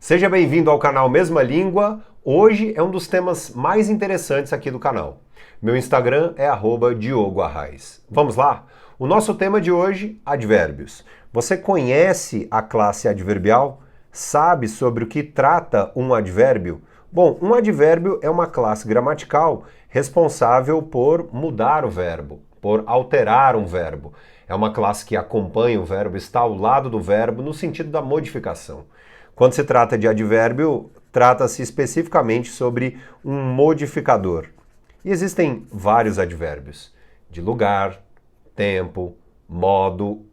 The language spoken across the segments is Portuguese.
Seja bem-vindo ao canal Mesma Língua. Hoje é um dos temas mais interessantes aqui do canal. Meu Instagram é @DiogoArraes. Vamos lá? O nosso tema de hoje, advérbios. Você conhece a classe adverbial? Sabe sobre o que trata um advérbio? Bom, um advérbio é uma classe gramatical responsável por mudar o verbo, por alterar um verbo. É uma classe que acompanha o verbo, está ao lado do verbo no sentido da modificação. Quando se trata de advérbio, trata-se especificamente sobre um modificador. E existem vários advérbios: de lugar, tempo, modo.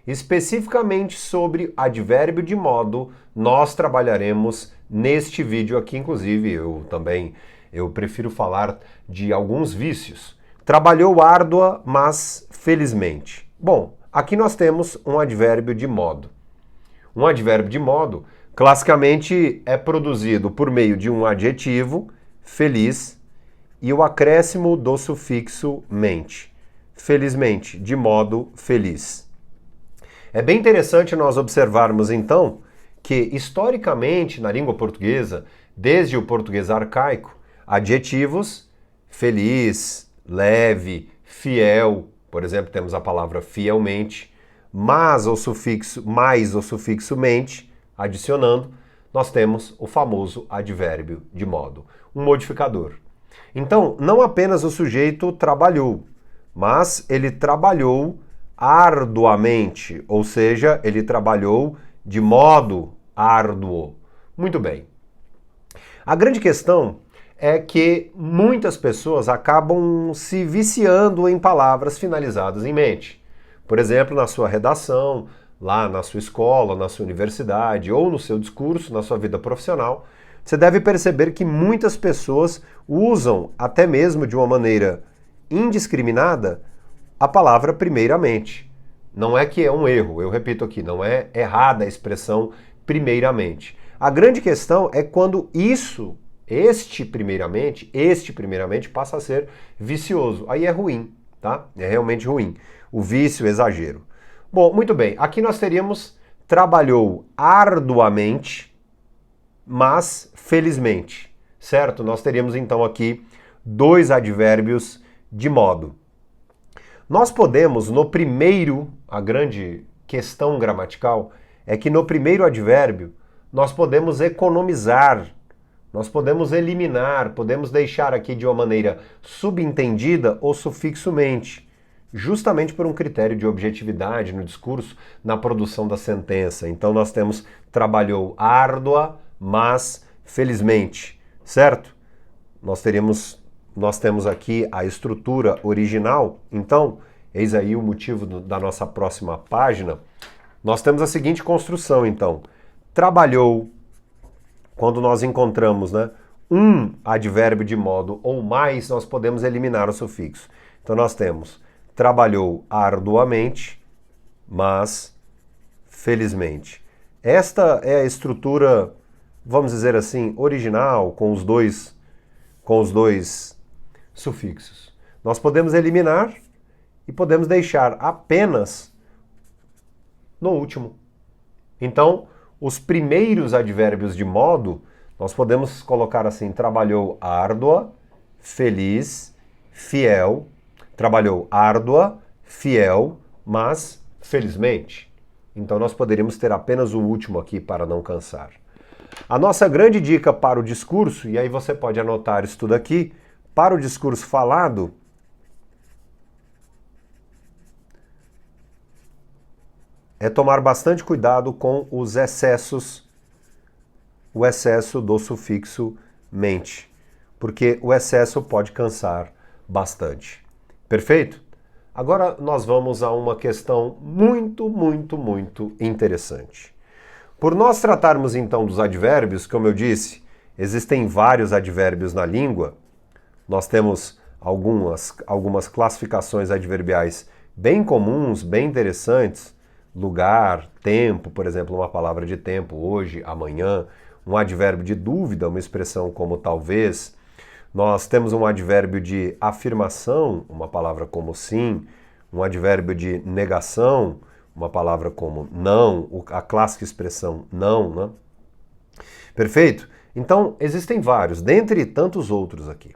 Especificamente sobre advérbio de modo, nós trabalharemos neste vídeo aqui. Inclusive, eu prefiro falar de alguns vícios. Trabalhou árdua, mas felizmente. Bom, aqui nós temos um advérbio de modo. Um advérbio de modo, classicamente, é produzido por meio de um adjetivo, feliz, e o acréscimo do sufixo mente. Felizmente, de modo feliz. É bem interessante nós observarmos, então, que, historicamente, na língua portuguesa, desde o português arcaico, adjetivos feliz, leve, fiel, por exemplo, temos a palavra fielmente, mais o sufixo mente, adicionando, nós temos o famoso advérbio de modo, um modificador. Então, não apenas o sujeito trabalhou, mas ele trabalhou arduamente, ou seja, ele trabalhou de modo árduo. Muito bem. A grande questão é que muitas pessoas acabam se viciando em palavras finalizadas em mente. Por exemplo, na sua redação, lá na sua escola, na sua universidade ou no seu discurso, na sua vida profissional, você deve perceber que muitas pessoas usam, até mesmo de uma maneira indiscriminada, a palavra primeiramente. Não é que é um erro, eu repito aqui, não é errada a expressão primeiramente. A grande questão é quando este primeiramente passa a ser vicioso. Aí é ruim, tá? É realmente ruim. O vício, o exagero. Bom, muito bem. Aqui nós teríamos trabalhou arduamente, mas felizmente, certo? Nós teríamos então aqui dois advérbios de modo. Nós podemos, no primeiro, a grande questão gramatical é que no primeiro advérbio nós podemos economizar, nós podemos eliminar, podemos deixar aqui de uma maneira subentendida o sufixo mente, justamente por um critério de objetividade no discurso, na produção da sentença. Então nós temos trabalhou árdua, mas felizmente, certo? Nós temos aqui a estrutura original, então, eis aí o motivo da nossa próxima página. Nós temos a seguinte construção, então. Trabalhou, quando nós encontramos, um advérbio de modo ou mais, nós podemos eliminar o sufixo. Então nós temos trabalhou arduamente, mas felizmente. Esta é a estrutura, vamos dizer assim, original, com os dois sufixos. Nós podemos eliminar e podemos deixar apenas no último. Então, os primeiros advérbios de modo, nós podemos colocar assim: trabalhou árdua, feliz, fiel. Trabalhou árdua, fiel, mas felizmente. Então nós poderíamos ter apenas o último aqui para não cansar. A nossa grande dica para o discurso, e aí você pode anotar isso tudo aqui, para o discurso falado, é tomar bastante cuidado com os excessos, o excesso do sufixo mente, porque o excesso pode cansar bastante. Perfeito? Agora nós vamos a uma questão muito interessante. Por nós tratarmos então dos advérbios, como eu disse, existem vários advérbios na língua. Nós temos algumas classificações adverbiais bem comuns, bem interessantes. Lugar, tempo, por exemplo, uma palavra de tempo, hoje, amanhã. Um advérbio de dúvida, uma expressão como talvez. Nós temos um advérbio de afirmação, uma palavra como sim. Um advérbio de negação, uma palavra como não, a clássica expressão não, né? Perfeito? Então, existem vários, dentre tantos outros aqui.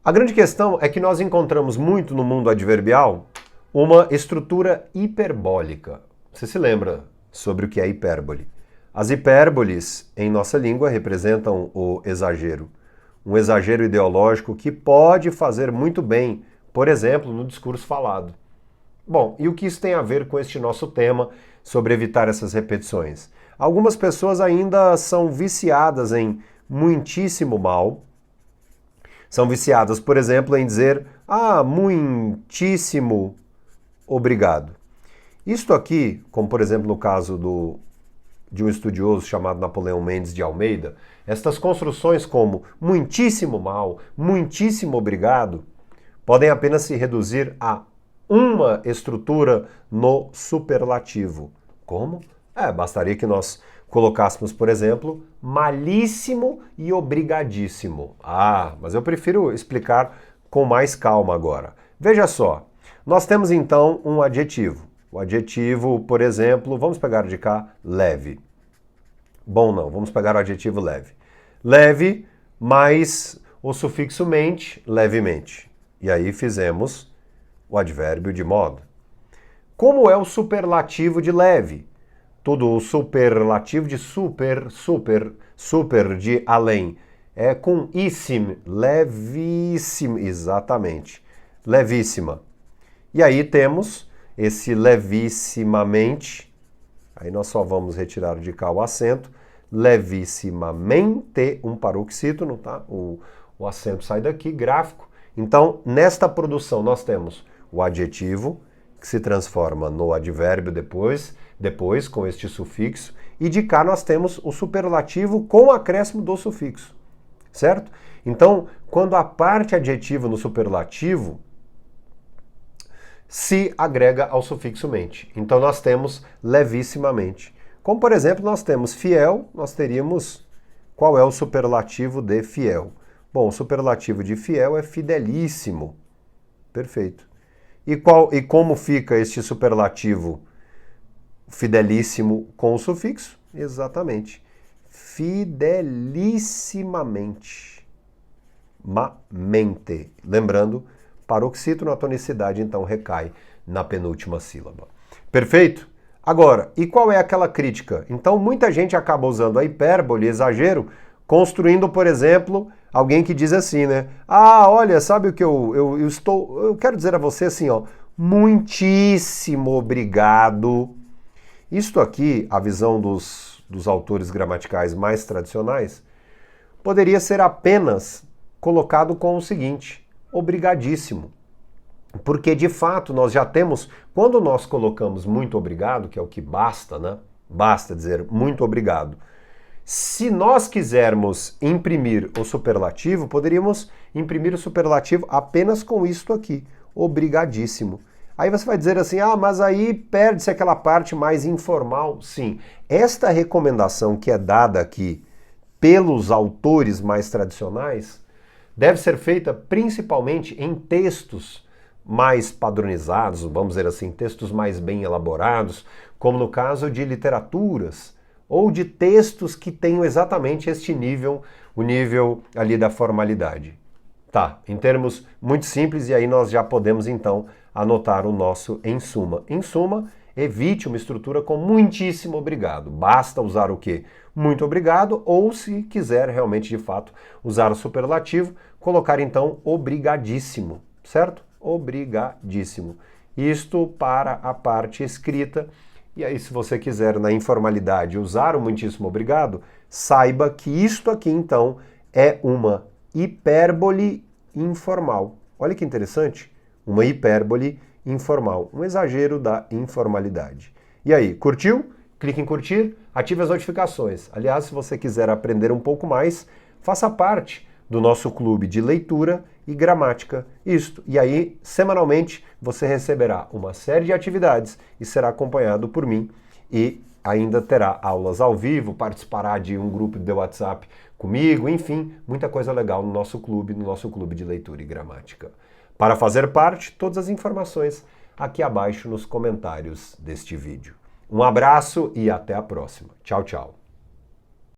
A grande questão é que nós encontramos muito no mundo adverbial uma estrutura hiperbólica. Você se lembra sobre o que é hipérbole? As hipérboles, em nossa língua, representam o exagero. Um exagero ideológico que pode fazer muito bem, por exemplo, no discurso falado. Bom, e o que isso tem a ver com este nosso tema sobre evitar essas repetições? Algumas pessoas ainda são viciadas em muitíssimo mal. São viciadas, por exemplo, em dizer muitíssimo obrigado. Isto aqui, como por exemplo no caso de um estudioso chamado Napoleão Mendes de Almeida, estas construções como muitíssimo mal, muitíssimo obrigado, podem apenas se reduzir a uma estrutura no superlativo. Como? Bastaria que nós colocássemos, por exemplo, malíssimo e obrigadíssimo. Mas eu prefiro explicar com mais calma agora. Veja só, nós temos então um adjetivo. O adjetivo, por exemplo, vamos pegar de cá, leve. Bom, não, vamos pegar o adjetivo leve. Leve mais o sufixo mente, levemente. E aí fizemos o advérbio de modo. Como é o superlativo de leve? Tudo o superlativo de super de além. É com issim, levíssimo, exatamente, levíssima. E aí temos esse levissimamente, aí nós só vamos retirar de cá o acento, levissimamente, um paroxítono, tá? O acento sai daqui, gráfico. Então, nesta produção nós temos o adjetivo, que se transforma no advérbio depois com este sufixo, e de cá nós temos o superlativo com o acréscimo do sufixo, certo? Então, quando a parte adjetiva no superlativo se agrega ao sufixo mente. Então nós temos levissimamente. Como por exemplo, nós temos fiel, nós teríamos qual é o superlativo de fiel? Bom, o superlativo de fiel é fidelíssimo. Perfeito. E como fica este superlativo fidelíssimo com o sufixo? Exatamente. Fidelissimamente. Mente. Lembrando, paroxítono, a tonicidade então recai na penúltima sílaba. Perfeito? Agora, e qual é aquela crítica? Então muita gente acaba usando a hipérbole, exagero, construindo, por exemplo, alguém que diz assim, né? Olha, sabe o que eu quero dizer a você assim, muitíssimo obrigado. Isto aqui, a visão dos autores gramaticais mais tradicionais, poderia ser apenas colocado com o seguinte: obrigadíssimo. Porque, de fato, nós já temos, quando nós colocamos muito obrigado, que é o que basta, né? Basta dizer muito obrigado. Se nós quisermos imprimir o superlativo, poderíamos imprimir o superlativo apenas com isto aqui, obrigadíssimo. Aí você vai dizer assim, mas aí perde-se aquela parte mais informal. Sim, esta recomendação que é dada aqui pelos autores mais tradicionais deve ser feita principalmente em textos mais padronizados, vamos dizer assim, textos mais bem elaborados, como no caso de literaturas, ou de textos que tenham exatamente este nível, o nível ali da formalidade. Tá, em termos muito simples, e aí nós já podemos então anotar o nosso em suma. Em suma, evite uma estrutura com muitíssimo obrigado. Basta usar o quê? Muito obrigado, ou se quiser realmente de fato usar o superlativo, colocar então obrigadíssimo, certo? Obrigadíssimo. Isto para a parte escrita. E aí, se você quiser na informalidade usar o muitíssimo obrigado, saiba que isto aqui então é uma hipérbole informal. Olha que interessante, uma hipérbole informal, um exagero da informalidade. E aí, curtiu? Clique em curtir, ative as notificações. Aliás, se você quiser aprender um pouco mais, faça parte do nosso clube de leitura e gramática. E aí, semanalmente, você receberá uma série de atividades e será acompanhado por mim e ainda terá aulas ao vivo, participará de um grupo de WhatsApp comigo, enfim, muita coisa legal no nosso clube de leitura e gramática. Para fazer parte, todas as informações aqui abaixo nos comentários deste vídeo. Um abraço e até a próxima. Tchau, tchau.